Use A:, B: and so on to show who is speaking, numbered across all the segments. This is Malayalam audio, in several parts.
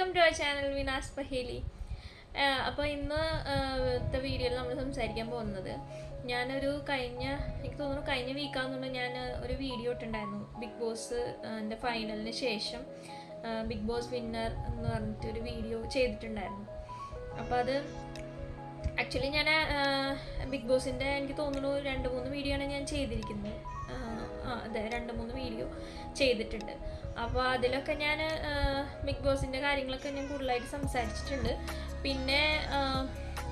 A: Welcome to our channel വിനാസ് പഹേലി. അപ്പോൾ ഇന്നത്തെ വീഡിയോയിൽ നമ്മൾ സംസാരിക്കാൻ പോകുന്നത് എനിക്ക് തോന്നുന്നു കഴിഞ്ഞ വീക്കാണെന്നുണ്ട് ഞാൻ ഒരു വീഡിയോ ഇട്ടുണ്ടായിരുന്നു ബിഗ് ബോസ് ഫൈനലിന് ശേഷം ബിഗ് ബോസ് വിന്നർ എന്ന് പറഞ്ഞിട്ടൊരു വീഡിയോ ചെയ്തിട്ടുണ്ടായിരുന്നു. അപ്പോൾ അത് ആക്ച്വലി ഞാൻ ബിഗ് ബോസിൻ്റെ എനിക്ക് തോന്നുന്നു 2-3 വീഡിയോ ആണ് ഞാൻ ചെയ്തിരിക്കുന്നത്. അതെ 2-3 വീഡിയോ ചെയ്തിട്ടുണ്ട്. അപ്പോൾ അതിലൊക്കെ ഞാൻ ബിഗ് ബോസിൻ്റെ കാര്യങ്ങളൊക്കെ ഞാൻ കൂടുതലായിട്ട് സംസാരിച്ചിട്ടുണ്ട്. പിന്നെ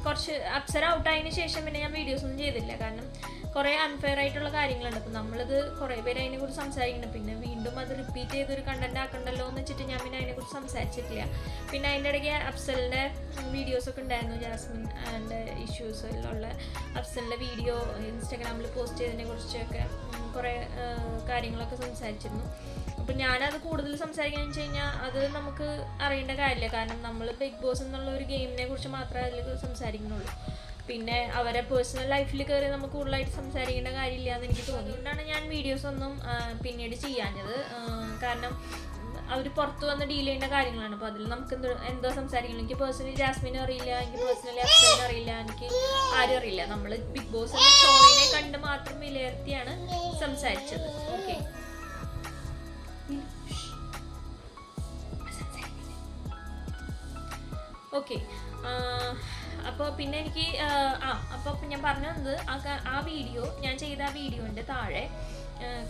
A: കുറച്ച് അപ്സര ഔട്ടായതിനു ശേഷം പിന്നെ ഞാൻ വീഡിയോസൊന്നും ചെയ്തില്ല, കാരണം കുറേ അൺഫെയർ ആയിട്ടുള്ള കാര്യങ്ങളുണ്ട്. അപ്പോൾ നമ്മളിത് കുറേ പേര് അതിനെക്കുറിച്ച് സംസാരിക്കണം, പിന്നെ വീണ്ടും അത് റിപ്പീറ്റ് ചെയ്തൊരു കണ്ടന്റ് ആക്കണ്ടല്ലോ എന്ന് വെച്ചിട്ട് ഞാൻ പിന്നെ അതിനെക്കുറിച്ച് സംസാരിച്ചിട്ടില്ല. പിന്നെ അതിൻ്റെ ഇടയ്ക്ക് അഫ്സലിൻ്റെ വീഡിയോസൊക്കെ ഉണ്ടായിരുന്നു, ജാസ്മിൻ ആൻഡ് ഇഷ്യൂസിലുള്ള അഫ്സലിൻ്റെ വീഡിയോ ഇൻസ്റ്റാഗ്രാമിൽ പോസ്റ്റ് ചെയ്തതിനെ കുറിച്ചൊക്കെ കുറേ കാര്യങ്ങളൊക്കെ സംസാരിച്ചിരുന്നു. അപ്പം ഞാനത് കൂടുതൽ സംസാരിക്കാന്ന് വെച്ച് കഴിഞ്ഞാൽ അത് നമുക്ക് അറിയേണ്ട കാര്യമില്ല, കാരണം നമ്മൾ ബിഗ് ബോസ് എന്നുള്ള ഒരു ഗെയിമിനെ കുറിച്ച് മാത്രമേ അതിൽ സംസാരിക്കുന്നുള്ളൂ. പിന്നെ അവരെ പേഴ്സണൽ ലൈഫിൽ കയറി നമുക്ക് കൂടുതലായിട്ട് സംസാരിക്കേണ്ട കാര്യമില്ല എന്ന് എനിക്ക് തോന്നി. അതുകൊണ്ടാണ് ഞാൻ വീഡിയോസൊന്നും പിന്നീട് ചെയ്യാഞ്ഞത്. കാരണം അവർ പുറത്ത് വന്ന് ഡീൽ ചെയ്യേണ്ട കാര്യങ്ങളാണ്. അപ്പോൾ അതിൽ നമുക്ക് എന്തോ സംസാരിക്കണം. എനിക്ക് പേഴ്സണലി ജാസ്മിനും അറിയില്ല, എനിക്ക് പേഴ്സണലി അഫ്സലിനും അറിയില്ല, എനിക്ക് ആരും അറിയില്ല. നമ്മൾ ബിഗ് ബോസ് എന്ന ഷോയിനെ കണ്ട് മാത്രം വിലയിരുത്തിയാണ് സംസാരിച്ചത്. ഓക്കെ അപ്പോൾ പിന്നെ എനിക്ക് അപ്പോൾ ഞാൻ പറഞ്ഞു വന്നത് ആ വീഡിയോ ഞാൻ ചെയ്ത ആ വീഡിയോൻ്റെ താഴെ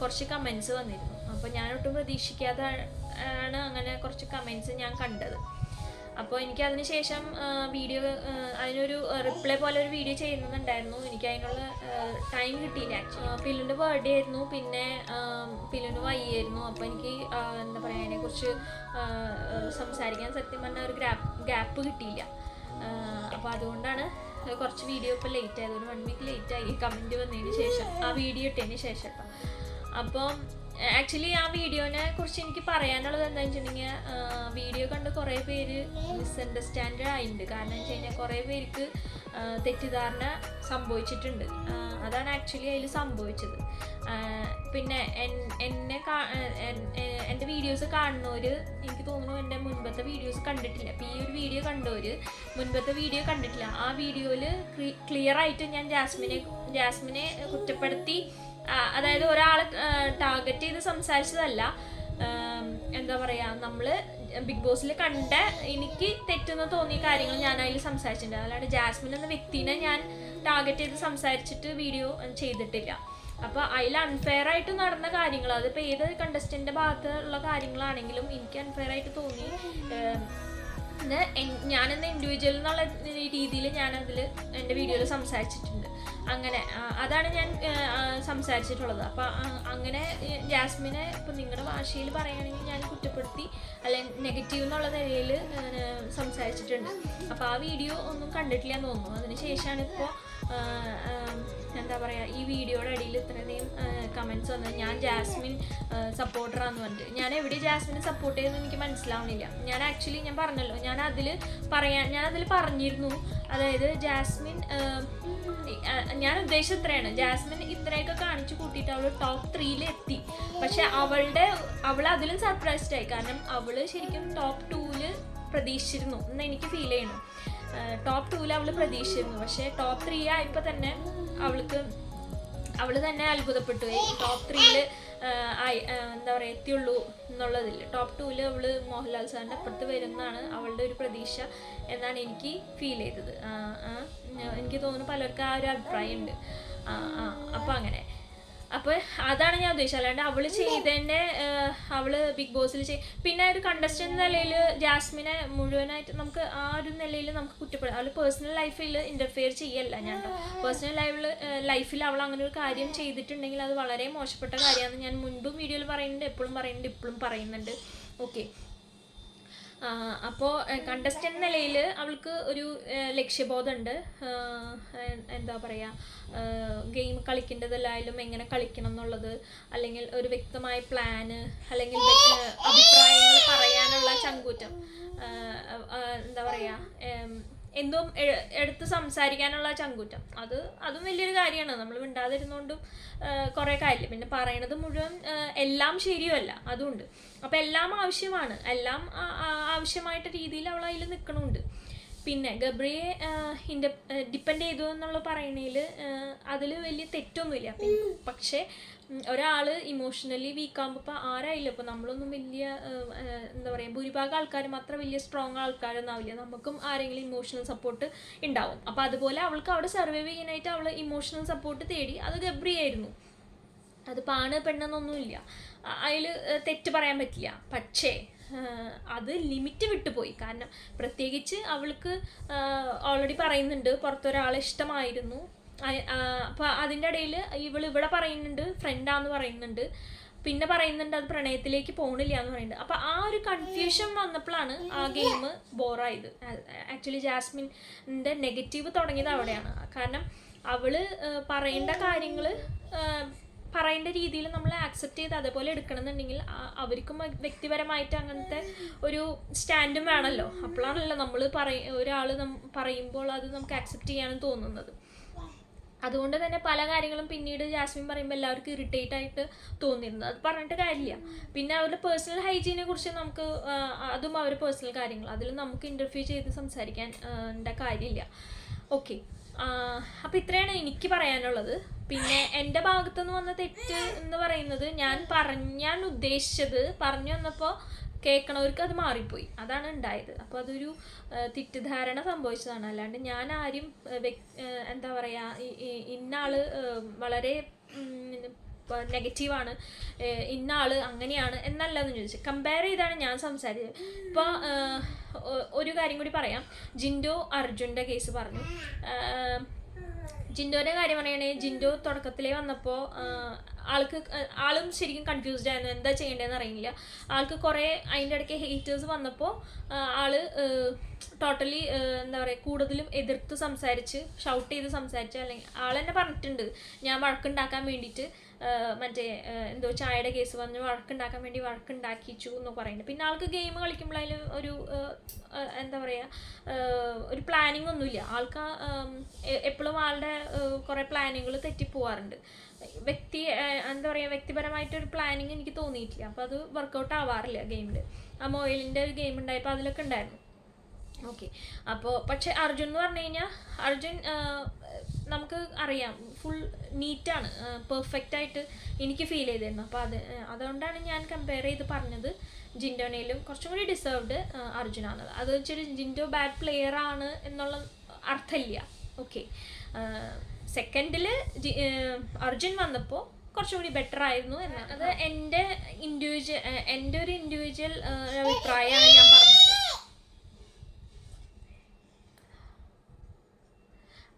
A: കുറച്ച് കമൻസ് വന്നിരുന്നു. അപ്പോൾ ഞാൻ ഒട്ടും പ്രതീക്ഷിക്കാതെ ആണ് അങ്ങനെ കുറച്ച് കമൻസ് ഞാൻ കണ്ടത്. അപ്പോൾ എനിക്ക് അതിന് ശേഷം വീഡിയോ അതിനൊരു റിപ്ലൈ പോലെ ഒരു വീഡിയോ ചെയ്യുന്നുണ്ടായിരുന്നു. എനിക്ക് അതിനുള്ള ടൈം കിട്ടിയില്ല. ആക്ച്വലി പില്ലുൻ്റെ ബർത്ത്ഡേ ആയിരുന്നു, പിന്നെ പില്ലുന് വയ്യായിരുന്നു. അപ്പോൾ എനിക്ക് എന്താ പറയുക, അതിനെക്കുറിച്ച് സംസാരിക്കാൻ സത്യം പറഞ്ഞാൽ ഒരു ഗ്യാപ്പ് കിട്ടിയില്ല. അപ്പോൾ അതുകൊണ്ടാണ് കുറച്ച് വീഡിയോ ഇപ്പോൾ ലേറ്റ് ആയത്, ഒരു 1 വീക്ക് ലേറ്റായി കമൻറ്റ് വന്നതിന് ശേഷം, ആ വീഡിയോ ഇട്ടതിന് ശേഷം. അപ്പം ആക്ച്വലി ആ വീഡിയോനെ കുറിച്ച് എനിക്ക് പറയാനുള്ളത് എന്താണെന്ന് വെച്ചിട്ടുണ്ടെങ്കിൽ, വീഡിയോ കണ്ട് കുറേ പേര് മിസ്അണ്ടർസ്റ്റാൻഡ് ആയിട്ടുണ്ട്. കാരണം എന്ന് വെച്ച് കഴിഞ്ഞാൽ കുറേ പേർക്ക് തെറ്റിദ്ധാരണ സംഭവിച്ചിട്ടുണ്ട്. അതാണ് ആക്ച്വലി അതിൽ സംഭവിച്ചത്. പിന്നെ എൻ്റെ വീഡിയോസ് കാണുന്നവർ എനിക്ക് തോന്നുന്നു എൻ്റെ മുൻപത്തെ വീഡിയോസ് കണ്ടിട്ടില്ല. അപ്പോൾ ഈ ഒരു വീഡിയോ കണ്ടവർ മുൻപത്തെ വീഡിയോ കണ്ടിട്ടില്ല. ആ വീഡിയോയിൽ ക്ലിയർ ആയിട്ട് ഞാൻ ജാസ്മിനെ കുറ്റപ്പെടുത്തി, അതായത് ഒരാളെ ടാർഗറ്റ് ചെയ്ത് സംസാരിച്ചതല്ല. എന്താ പറയുക, നമ്മൾ ബിഗ് ബോസിൽ കണ്ട എനിക്ക് തെറ്റെന്ന് തോന്നിയ കാര്യങ്ങൾ ഞാൻ അതിൽ സംസാരിച്ചിട്ടുണ്ട്. അല്ലാണ്ട് ജാസ്മിൻ എന്ന വ്യക്തിനെ ഞാൻ ടാർഗറ്റ് ചെയ്ത് സംസാരിച്ചിട്ട് വീഡിയോ ചെയ്തിട്ടില്ല. അപ്പോൾ അതിൽ അൺഫെയർ ആയിട്ട് നടന്ന കാര്യങ്ങൾ, അതിപ്പോൾ ഏത് കണ്ടസ്റ്റൻ്റെ ഭാഗത്തുള്ള കാര്യങ്ങളാണെങ്കിലും എനിക്ക് അൺഫെയർ ആയിട്ട് തോന്നി. ഞാനെന്ന ഇൻഡിവിജ്വൽ എന്നുള്ള രീതിയിൽ ഞാനതിൽ എൻ്റെ വീഡിയോയിൽ സംസാരിച്ചിട്ടുണ്ട്. അങ്ങനെ അതാണ് ഞാൻ സംസാരിച്ചിട്ടുള്ളത്. അപ്പോൾ അങ്ങനെ ജാസ്മിനെ ഇപ്പോൾ നിങ്ങളുടെ ഭാഷയിൽ പറയുകയാണെങ്കിൽ ഞാൻ കുറ്റപ്പെടുത്തി അല്ലെങ്കിൽ നെഗറ്റീവ് എന്നുള്ള നിലയിൽ സംസാരിച്ചിട്ടുണ്ട്. അപ്പോൾ ആ വീഡിയോ ഒന്നും കണ്ടിട്ടില്ല എന്ന് തോന്നുന്നു. അതിന് ശേഷമാണ് ഇപ്പോൾ എന്താ പറയുക, ഈ വീഡിയോയുടെ അടിയിൽ ഇത്രയധികം കമൻറ്റ്സ് വന്നത്. ഞാൻ ജാസ്മിൻ സപ്പോർട്ടറാന്ന് പറഞ്ഞിട്ട് ഞാൻ എവിടെ ജാസ്മിനെ സപ്പോർട്ട് ചെയ്തെന്ന് എനിക്ക് മനസ്സിലാവുന്നില്ല. ഞാൻ ആക്ച്വലി ഞാൻ പറഞ്ഞല്ലോ, ഞാൻ അതിൽ പറഞ്ഞിരുന്നു, അതായത് ജാസ്മിൻ, ഞാൻ ഉദ്ദേശിച്ചത് ഇത്രയാണ്, ജാസ്മിൻ ഇത്രയൊക്കെ കാണിച്ചു കൂട്ടിയിട്ട് അവൾ ടോപ്പ് 3 എത്തി. പക്ഷെ അവൾ അതിലും സർപ്രൈസ്ഡ് ആയി. കാരണം അവൾ ശരിക്കും ടോപ്പ് 2 പ്രതീക്ഷിച്ചിരുന്നു എന്ന് എനിക്ക് ഫീൽ ചെയ്യണം. ടോപ്പ് 2 അവൾ പ്രതീക്ഷിച്ചിരുന്നു. പക്ഷേ ടോപ്പ് 3 ആയപ്പോൾ തന്നെ അവൾ തന്നെ അത്ഭുതപ്പെട്ടു. ടോപ്പ് 3 എന്താ പറയുക എത്തിയുള്ളൂ എന്നുള്ളതിൽ. ടോപ്പ് 2 അവൾ മോഹൻലാൽ സാറിൻ്റെ അപ്പുറത്ത് വരുന്നതാണ് അവളുടെ ഒരു പ്രതീക്ഷ എന്നാണ് എനിക്ക് ഫീൽ ചെയ്തത്. എനിക്ക് തോന്നുന്നു പലർക്കും ആ ഒരു അഭിപ്രായം ഉണ്ട്. അപ്പോൾ അങ്ങനെ, അപ്പോൾ അതാണ് ഞാൻ ഉദ്ദേശിച്ചത്. അല്ലാണ്ട് അവൾ ചെയ്തതന്നെ അവൾ ബിഗ് ബോസിൽ പിന്നെ ഒരു കണ്ടസ്റ്റൻ്റ് നിലയിൽ ജാസ്മിനെ മുഴുവനായിട്ട് നമുക്ക് ആ ഒരു നിലയിൽ നമുക്ക് കുറ്റപ്പെടാം. അവൾ പേഴ്സണൽ ലൈഫിൽ ഇൻ്റർഫിയർ ചെയ്യല്ല ഞാൻ കേട്ടോ. പേഴ്സണൽ ലൈഫിൽ അവൾ അങ്ങനെ ഒരു കാര്യം ചെയ്തിട്ടുണ്ടെങ്കിൽ അത് വളരെ മോശപ്പെട്ട കാര്യമാണെന്ന് ഞാൻ മുൻപും വീഡിയോയിൽ പറയുന്നുണ്ട്, ഇപ്പോഴും പറയുന്നുണ്ട്. ഓക്കെ, അപ്പോൾ കണ്ടസ്റ്റൻ്റ് നിലയിൽ അവൾക്ക് ഒരു ലക്ഷ്യബോധമുണ്ട്. എന്താ പറയുക, ഗെയിം കളിക്കേണ്ടതല്ലായാലും എങ്ങനെ കളിക്കണം എന്നുള്ളത്, അല്ലെങ്കിൽ ഒരു വ്യക്തമായ പ്ലാന്, അല്ലെങ്കിൽ അഭിപ്രായങ്ങൾ പറയാനുള്ള ചങ്കൂറ്റം, എന്താ പറയുക, എന്തും എടുത്ത് സംസാരിക്കാനുള്ള ചങ്കൂറ്റം, അതും വലിയൊരു കാര്യമാണ്. നമ്മൾ മിണ്ടാതിരുന്നുകൊണ്ടും കുറേ കാര്യമില്ല. പിന്നെ പറയണത് മുഴുവൻ എല്ലാം ശരിയുമല്ല, അതുകൊണ്ട്. അപ്പം എല്ലാം ആവശ്യമാണ്, എല്ലാം ആവശ്യമായിട്ട് രീതിയിൽ അവൾ അതിൽ നിൽക്കണമുണ്ട്. പിന്നെ ഗബ്രിയെ ഡിപ്പെൻഡ് ചെയ്തു എന്നുള്ള പറയണതിൽ അതിൽ വലിയ തെറ്റൊന്നുമില്ല. പക്ഷേ ഒരാൾ ഇമോഷണലി വീക്കാകുമ്പോൾ ഇപ്പോൾ ആരായില്ല, ഇപ്പോൾ നമ്മളൊന്നും വലിയ എന്താ പറയുക, ഭൂരിഭാഗം ആൾക്കാരും അത്ര വലിയ സ്ട്രോങ് ആൾക്കാരൊന്നും ആവില്ല. നമുക്കും ആരെങ്കിലും ഇമോഷണൽ സപ്പോർട്ട് ഉണ്ടാവും. അപ്പോൾ അതുപോലെ അവൾക്ക് അവിടെ സർവൈവ് ചെയ്യാനായിട്ട് അവൾ ഇമോഷണൽ സപ്പോർട്ട് തേടി. അത് ഗബ്രിയായിരുന്നു. അത് പാണ് പെണ്ണെന്നൊന്നുമില്ല, അതിൽ തെറ്റ് പറയാൻ പറ്റില്ല. പക്ഷേ അത് ലിമിറ്റ് വിട്ടുപോയി. കാരണം പ്രത്യേകിച്ച് അവൾക്ക് ഓൾറെഡി പറയുന്നുണ്ട് പുറത്തൊരാളെ ഇഷ്ടമായിരുന്നു. അപ്പോൾ അതിൻ്റെ ഇടയിൽ ഇവിടെ പറയുന്നുണ്ട് ഫ്രണ്ടാന്ന് പറയുന്നുണ്ട്, പിന്നെ പറയുന്നുണ്ട് അത് പ്രണയത്തിലേക്ക് പോകണില്ല എന്ന് പറയുന്നുണ്ട്. അപ്പോൾ ആ ഒരു കൺഫ്യൂഷൻ വന്നപ്പോഴാണ് ആ ഗെയിം ബോറായത്. ആക്ച്വലി ജാസ്മിൻ്റെ നെഗറ്റീവ് തുടങ്ങിയത് അവിടെയാണ്. കാരണം അവള് പറയേണ്ട കാര്യങ്ങൾ പറയേണ്ട രീതിയിൽ നമ്മൾ ആക്സെപ്റ്റ് ചെയ്ത് അതേപോലെ എടുക്കണമെന്നുണ്ടെങ്കിൽ അവർക്കും വ്യക്തിപരമായിട്ട് അങ്ങനത്തെ ഒരു സ്റ്റാൻഡും വേണമല്ലോ. അപ്പോഴാണല്ലോ നമ്മൾ ഒരാൾ പറയുമ്പോൾ അത് നമുക്ക് ആക്സെപ്റ്റ് ചെയ്യാനും തോന്നുന്നത്. അതുകൊണ്ട് തന്നെ പല കാര്യങ്ങളും പിന്നീട് ജാസ്മിൻ പറയുമ്പോൾ എല്ലാവർക്കും ഇറിറ്റേറ്റ് ആയിട്ട് തോന്നിയിരുന്നത്. അത് പറഞ്ഞിട്ട് കാര്യമില്ല. പിന്നെ അവരുടെ പേഴ്സണൽ ഹൈജീനെ കുറിച്ച് നമുക്ക് അതും അവരുടെ പേഴ്സണൽ കാര്യങ്ങൾ, അതിൽ നമുക്ക് ഇൻ്റർഫിയർ ചെയ്ത് സംസാരിക്കാൻ കാര്യമില്ല. ഓക്കെ, അപ്പം ഇത്രയാണ് എനിക്ക് പറയാനുള്ളത്. പിന്നെ എൻ്റെ ഭാഗത്തുനിന്ന് വന്ന തെറ്റ് എന്ന് പറയുന്നത്, ഞാൻ ഉദ്ദേശിച്ചത് പറഞ്ഞു വന്നപ്പോൾ കേൾക്കണവർക്ക് അത് മാറിപ്പോയി, അതാണ് ഉണ്ടായത്. അപ്പോൾ അതൊരു തെറ്റിദ്ധാരണ സംഭവിച്ചതാണ്. അല്ലാണ്ട് ഞാൻ ആരും എന്താ പറയുക, ഇന്നാള് വളരെ നെഗറ്റീവാണ്, ഇന്നാള് അങ്ങനെയാണ് എന്നല്ല എന്ന് ചോദിച്ചു. കമ്പയർ ചെയ്താണ് ഞാൻ സംസാരിച്ചത്. ഇപ്പോൾ ഒരു കാര്യം കൂടി പറയാം. ജിൻഡോ അർജുൻ്റെ കേസ് പറഞ്ഞു. ജിൻഡോയുടെ കാര്യം പറയുകയാണെങ്കിൽ, ജിൻഡോ തുടക്കത്തിലേ വന്നപ്പോൾ ആളും ശരിക്കും കൺഫ്യൂസ്ഡ് ആയിരുന്നു, എന്താ ചെയ്യേണ്ടതെന്ന് അറിയില്ല. ആൾക്ക് കുറേ അതിൻ്റെ ഇടയ്ക്ക് ഹേറ്റേഴ്സ് വന്നപ്പോൾ ആള് ടോട്ടലി എന്താ പറയുക, കൂടുതലും എതിർത്ത് സംസാരിച്ച്, ഷൗട്ട് ചെയ്ത് സംസാരിച്ച്, അല്ലെങ്കിൽ ആൾ തന്നെ പറഞ്ഞിട്ടുണ്ട് ഞാൻ വഴക്കുണ്ടാക്കാൻ വേണ്ടിയിട്ട് എന്തോ ചായയുടെ കേസ് വന്ന് വഴക്കുണ്ടാക്കാൻ വേണ്ടി വഴക്കുണ്ടാക്കിച്ചു എന്ന് പറയുന്നുണ്ട്. പിന്നെ ആൾക്ക് ഗെയിം കളിക്കുമ്പോഴായാലും ഒരു എന്താ പറയുക, ഒരു പ്ലാനിങ് ഒന്നുമില്ല ആൾക്ക്. എപ്പോഴും ആളുടെ കുറേ പ്ലാനിങ്ങുകൾ തെറ്റിപ്പോവാറുണ്ട്. എന്താ പറയുക, വ്യക്തിപരമായിട്ടൊരു പ്ലാനിങ് എനിക്ക് തോന്നിയിട്ടില്ല. അപ്പോൾ അത് വർക്കൗട്ട് ആവാറില്ല ഗെയിമിൽ. ആ മൊബൈലിൻ്റെ ഒരു ഗെയിം ഉണ്ടായപ്പോൾ അതിലൊക്കെ ഉണ്ടായിരുന്നു. ഓക്കെ, അപ്പോൾ പക്ഷെ അർജുൻ എന്ന് പറഞ്ഞു കഴിഞ്ഞാൽ, അർജുൻ നമുക്ക് അറിയാം ഫുൾ നീറ്റാണ്, പെർഫെക്റ്റായിട്ട് എനിക്ക് ഫീൽ ചെയ്തിരുന്നു. അപ്പോൾ അതുകൊണ്ടാണ് ഞാൻ കമ്പയർ ചെയ്ത് പറഞ്ഞത് ജിൻഡോനേലും കുറച്ചും കൂടി ഡിസേർവ്ഡ് അർജുനാണ്. അത് വെച്ചൊരു ജിൻഡോ ബാഡ് പ്ലെയർ ആണ് എന്നുള്ള അർത്ഥമില്ല. ഓക്കെ, സെക്കൻഡിൽ അർജുൻ വന്നപ്പോൾ കുറച്ചും കൂടി ബെറ്റർ ആയിരുന്നു എന്നാണ്. അത് എൻ്റെ ഒരു ഇൻഡിവിജ്വൽ അഭിപ്രായമാണ് ഞാൻ പറഞ്ഞത്.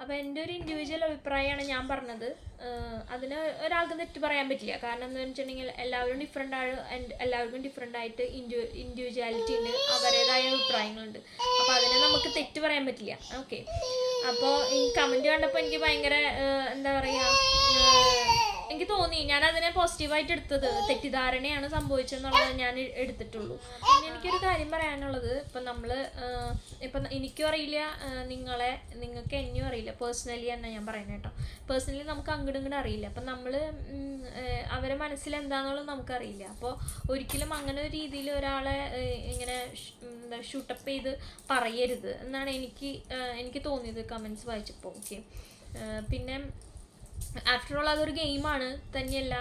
A: അപ്പോൾ എൻ്റെ ഒരു ഇൻഡിവിജ്വൽ അഭിപ്രായമാണ് ഞാൻ പറഞ്ഞത്. അതിന് ഒരാൾക്ക് തെറ്റ് പറയാൻ പറ്റില്ല. കാരണം എന്താണെന്ന് വെച്ചിട്ടുണ്ടെങ്കിൽ എല്ലാവരും എല്ലാവർക്കും ഡിഫറെൻ്റ് ആയിട്ട് ഇൻഡിവിജ്വാലിറ്റിയിൽ അവരുടേതായ അഭിപ്രായങ്ങളുണ്ട്. അപ്പോൾ അതിനെ നമുക്ക് തെറ്റ് പറയാൻ പറ്റില്ല. ഓക്കെ, അപ്പോൾ ഈ കമൻറ്റ് കണ്ടപ്പോൾ എനിക്ക് ഭയങ്കര എന്താ പറയുക, എനിക്ക് തോന്നി, ഞാൻ അതിനെ പോസിറ്റീവായിട്ട് എടുത്തത്. തെറ്റിദ്ധാരണയാണ് സംഭവിച്ചെന്നുള്ളത് ഞാൻ എടുത്തിട്ടുള്ളൂ. പിന്നെ എനിക്കൊരു കാര്യം പറയാനുള്ളത്, ഇപ്പം എനിക്കും അറിയില്ല, നിങ്ങൾക്ക് എന്നെയും അറിയില്ല. പേഴ്സണലി തന്നെ ഞാൻ പറയുന്നത് കേട്ടോ. പേഴ്സണലി നമുക്ക് അങ്ങോട്ടും അറിയില്ല. അപ്പം നമ്മൾ അവരെ മനസ്സിൽ എന്താണെന്നുള്ളത് നമുക്കറിയില്ല. അപ്പോൾ ഒരിക്കലും അങ്ങനെ ഒരു രീതിയിൽ ഒരാളെ ഇങ്ങനെ ഷൂട്ടപ്പ് ചെയ്ത് പറയരുത് എന്നാണ് എനിക്ക് തോന്നിയത് കമൻസ് വായിച്ചപ്പോൾ. ഓക്കെ, പിന്നെ ആഫ്റ്റർ ഓൾ അതൊരു ഗെയിമാണ് തന്നെയല്ല,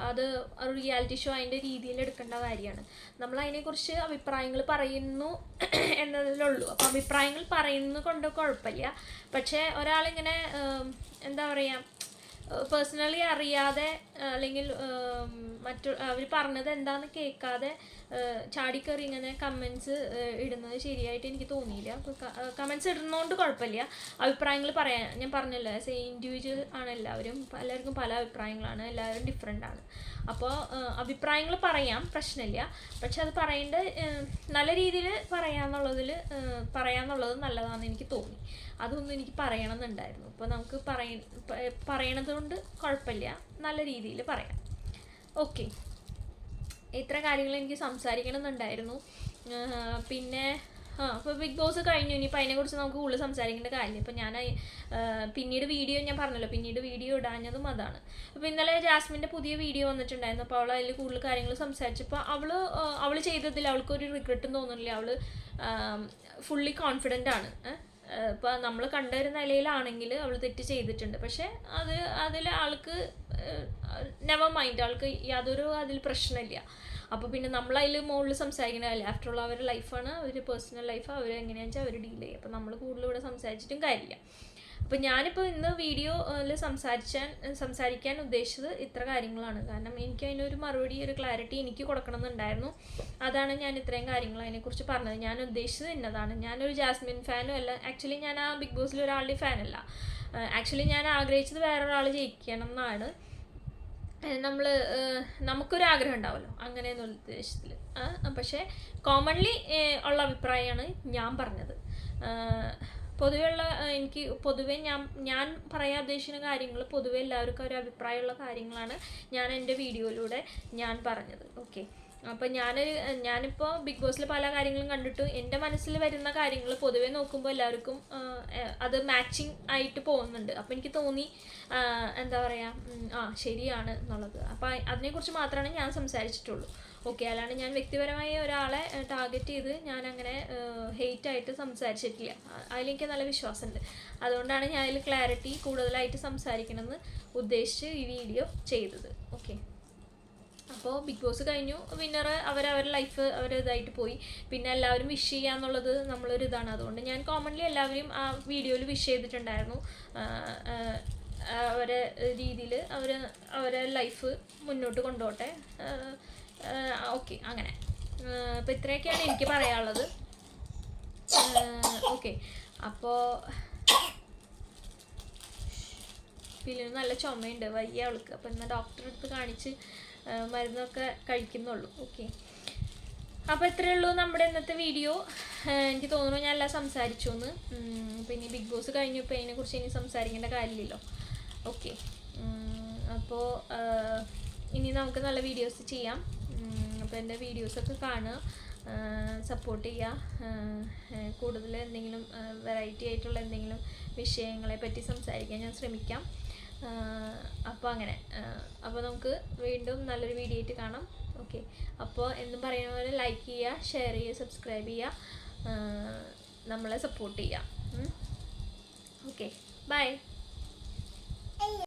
A: അത് ഒരു റിയാലിറ്റി ഷോ അതിൻ്റെ രീതിയിൽ എടുക്കേണ്ട കാര്യമാണ്. നമ്മൾ അതിനെക്കുറിച്ച് അഭിപ്രായങ്ങൾ പറയുന്നു എന്നതിലുള്ളൂ. അപ്പോൾ അഭിപ്രായങ്ങൾ പറയുന്നത് കൊണ്ട് കുഴപ്പമില്ല. പക്ഷേ ഒരാളിങ്ങനെ എന്താ പറയുക, പേഴ്സണലി അറിയാതെ അല്ലെങ്കിൽ അവർ പറഞ്ഞത് എന്താണെന്ന് കേൾക്കാതെ ചാടിക്കറി ഇങ്ങനെ കമൻസ് ഇടുന്നത് ശരിയായിട്ട് എനിക്ക് തോന്നിയില്ല. കമൻസ് ഇടുന്നതുകൊണ്ട് കുഴപ്പമില്ല, അഭിപ്രായങ്ങൾ പറയാൻ ഞാൻ പറഞ്ഞല്ലോ, ഇൻഡിവിജ്വൽ ആണ് എല്ലാവരും, എല്ലാവർക്കും പല അഭിപ്രായങ്ങളാണ്, എല്ലാവരും ഡിഫറെൻ്റ് ആണ്. അപ്പോൾ അഭിപ്രായങ്ങൾ പറയാം, പ്രശ്നമില്ല. പക്ഷെ അത് പറയേണ്ടത് നല്ല രീതിയിൽ പറയാന്നുള്ളത് നല്ലതാണെന്ന് എനിക്ക് തോന്നി. അതൊന്നും എനിക്ക് പറയണമെന്നുണ്ടായിരുന്നു. അപ്പോൾ നമുക്ക് പറയണത് കൊണ്ട് കുഴപ്പമില്ല, നല്ല രീതിയിൽ പറയാം. ഓക്കെ, ഇത്ര കാര്യങ്ങൾ എനിക്ക് സംസാരിക്കണം എന്നുണ്ടായിരുന്നു. പിന്നെ അപ്പോൾ ബിഗ് ബോസ് കഴിഞ്ഞു, ഇനിയിപ്പോൾ അതിനെക്കുറിച്ച് നമുക്ക് കൂടുതൽ സംസാരിക്കേണ്ട കാര്യമില്ല. ഇപ്പോൾ ഞാൻ പിന്നീട് വീഡിയോ ഞാൻ പറഞ്ഞല്ലോ, പിന്നീട് വീഡിയോ ഇടാഞ്ഞതും അതാണ്. അപ്പോൾ ഇന്നലെ ജാസ്മിൻ്റെ പുതിയ വീഡിയോ വന്നിട്ടുണ്ടായിരുന്നു. അപ്പോൾ അവൾ അതിൽ കൂടുതൽ കാര്യങ്ങൾ സംസാരിച്ചപ്പോൾ അവൾ ചെയ്തതിൽ അവൾക്കൊരു റിഗ്രറ്റും തോന്നുന്നില്ല. അവൾ ഫുള്ളി കോൺഫിഡൻ്റ് ആണ്. ഇപ്പോൾ നമ്മൾ കണ്ടൊരു നിലയിലാണെങ്കിൽ അവൾ തെറ്റ് ചെയ്തിട്ടുണ്ട്, പക്ഷേ അതിൽ ആൾക്ക് നെവർ മൈൻഡ്, ആൾക്ക് യാതൊരു അതിൽ പ്രശ്നമില്ല. അപ്പോൾ പിന്നെ നമ്മളതിൽ മുകളിൽ സംസാരിക്കണമല്ലേ, ആഫ്റ്റർ ഓൾ അവരുടെ ലൈഫാണ്, അവർ പേഴ്സണൽ ലൈഫ്, അവർ എങ്ങനെയാണെന്ന് വെച്ചാൽ അവർ ഡീൽ ചെയ്യും. അപ്പോൾ നമ്മൾ കൂടുതൽ ഇവിടെ സംസാരിച്ചിട്ടും കാര്യമില്ല. അപ്പോൾ ഞാനിപ്പോൾ ഇന്ന് വീഡിയോയിൽ സംസാരിക്കാൻ ഉദ്ദേശിച്ചത് ഇത്ര കാര്യങ്ങളാണ്. കാരണം എനിക്ക് അതിനൊരു മറുപടി, ഒരു ക്ലാരിറ്റി എനിക്ക് കൊടുക്കണമെന്നുണ്ടായിരുന്നു. അതാണ് ഞാൻ ഇത്രയും കാര്യങ്ങൾ അതിനെക്കുറിച്ച് പറഞ്ഞത്. ഞാൻ ഉദ്ദേശിച്ചത് ഇന്നതാണ്. ഞാനൊരു ജാസ്മിൻ ഫാനും അല്ല. ആക്ച്വലി ഞാൻ ആ ബിഗ് ബോസിൽ ഒരാളുടെ ഫാനല്ല. ആക്ച്വലി ഞാൻ ആഗ്രഹിച്ചത് വേറൊരാൾ ജയിക്കണം എന്നാണ്. നമുക്കൊരാഗ്രഹം ഉണ്ടാവുമല്ലോ അങ്ങനെയെന്നുള്ള ഉദ്ദേശത്തിൽ. പക്ഷേ കോമൺലി ഉള്ള അഭിപ്രായമാണ് ഞാൻ പറഞ്ഞത്. പൊതുവെ ഞാൻ പറയാൻ ഉദ്ദേശിക്കുന്ന കാര്യങ്ങൾ പൊതുവെ എല്ലാവർക്കും ഒരു അഭിപ്രായമുള്ള കാര്യങ്ങളാണ് ഞാൻ എൻ്റെ വീഡിയോയിലൂടെ ഞാൻ പറഞ്ഞത്. ഓക്കെ, അപ്പോൾ ഞാനിപ്പോൾ ബിഗ് ബോസിൽ പല കാര്യങ്ങളും കണ്ടിട്ട് എൻ്റെ മനസ്സിൽ വരുന്ന കാര്യങ്ങൾ പൊതുവെ നോക്കുമ്പോൾ എല്ലാവർക്കും അത് മാച്ചിങ് ആയിട്ട് പോകുന്നുണ്ട്. അപ്പോൾ എനിക്ക് തോന്നി എന്താ പറയുക, ശരിയാണ് എന്നുള്ളത്. അപ്പോൾ അതിനെക്കുറിച്ച് മാത്രമാണ് ഞാൻ സംസാരിച്ചിട്ടുള്ളൂ. ഓക്കെ, അല്ലാണ്ട് ഞാൻ വ്യക്തിപരമായി ഒരാളെ ടാർഗറ്റ് ചെയ്ത് ഞാൻ അങ്ങനെ ഹെയ്റ്റായിട്ട് സംസാരിച്ചിട്ടില്ല. അതിലെനിക്ക് നല്ല വിശ്വാസമുണ്ട്. അതുകൊണ്ടാണ് ഞാൻ അതിൽ ക്ലാരിറ്റി കൂടുതലായിട്ട് സംസാരിക്കണമെന്ന് ഉദ്ദേശിച്ച് ഈ വീഡിയോ ചെയ്തത്. ഓക്കെ, അപ്പോൾ ബിഗ് ബോസ് കഴിഞ്ഞു, വിന്നർ അവരവരുടെ ലൈഫ് അവരിതായിട്ട് പോയി. പിന്നെ എല്ലാവരും വിഷ് ചെയ്യുക എന്നുള്ളത് നമ്മളൊരു ഇതാണ്. അതുകൊണ്ട് ഞാൻ കോമൺലി എല്ലാവരും ആ വീഡിയോയിൽ വിഷ് ചെയ്തിട്ടുണ്ടായിരുന്നു. അവരെ രീതിയിൽ അവരെ ലൈഫ് മുന്നോട്ട് കൊണ്ടുപോട്ടെ. ഓക്കെ, അങ്ങനെ. അപ്പോൾ ഇത്രയൊക്കെയാണ് എനിക്ക് പറയാനുള്ളത്. ഓക്കെ, അപ്പോൾ പിന്നെ നല്ല ചുമയുണ്ട്, വയ്യ അവൾക്ക്. അപ്പോൾ എന്നാൽ ഡോക്ടറെ അടുത്ത് കാണിച്ച് മരുന്നൊക്കെ കഴിക്കുന്നുള്ളൂ. ഓക്കെ, അപ്പോൾ ഇത്രയേ ഉള്ളൂ നമ്മുടെ ഇന്നത്തെ വീഡിയോ. എനിക്ക് തോന്നുന്നു ഞാൻ എല്ലാം സംസാരിച്ചു എന്ന്. പിന്നെ ബിഗ് ബോസ് കഴിഞ്ഞു, ഇപ്പോൾ അതിനെക്കുറിച്ച് ഇനി സംസാരിക്കേണ്ട കാര്യമില്ലല്ലോ. ഓക്കെ, അപ്പോൾ ഇനി നമുക്ക് നല്ല വീഡിയോസ് ചെയ്യാം. അപ്പോൾ എൻ്റെ വീഡിയോസൊക്കെ കാണുക, സപ്പോർട്ട് ചെയ്യുക. കൂടുതൽ എന്തെങ്കിലും വെറൈറ്റി ആയിട്ടുള്ള എന്തെങ്കിലും വിഷയങ്ങളെ പറ്റി സംസാരിക്കാൻ ഞാൻ ശ്രമിക്കാം. അപ്പോൾ അങ്ങനെ, അപ്പോൾ നമുക്ക് വീണ്ടും നല്ലൊരു വീഡിയോ ആയിട്ട് കാണാം. ഓക്കെ, അപ്പോൾ എന്നും പറയുന്ന പോലെ ലൈക്ക് ചെയ്യുക, ഷെയർ ചെയ്യുക, സബ്സ്ക്രൈബ് ചെയ്യുക, നമ്മളെ സപ്പോർട്ട് ചെയ്യുക. Okay, by.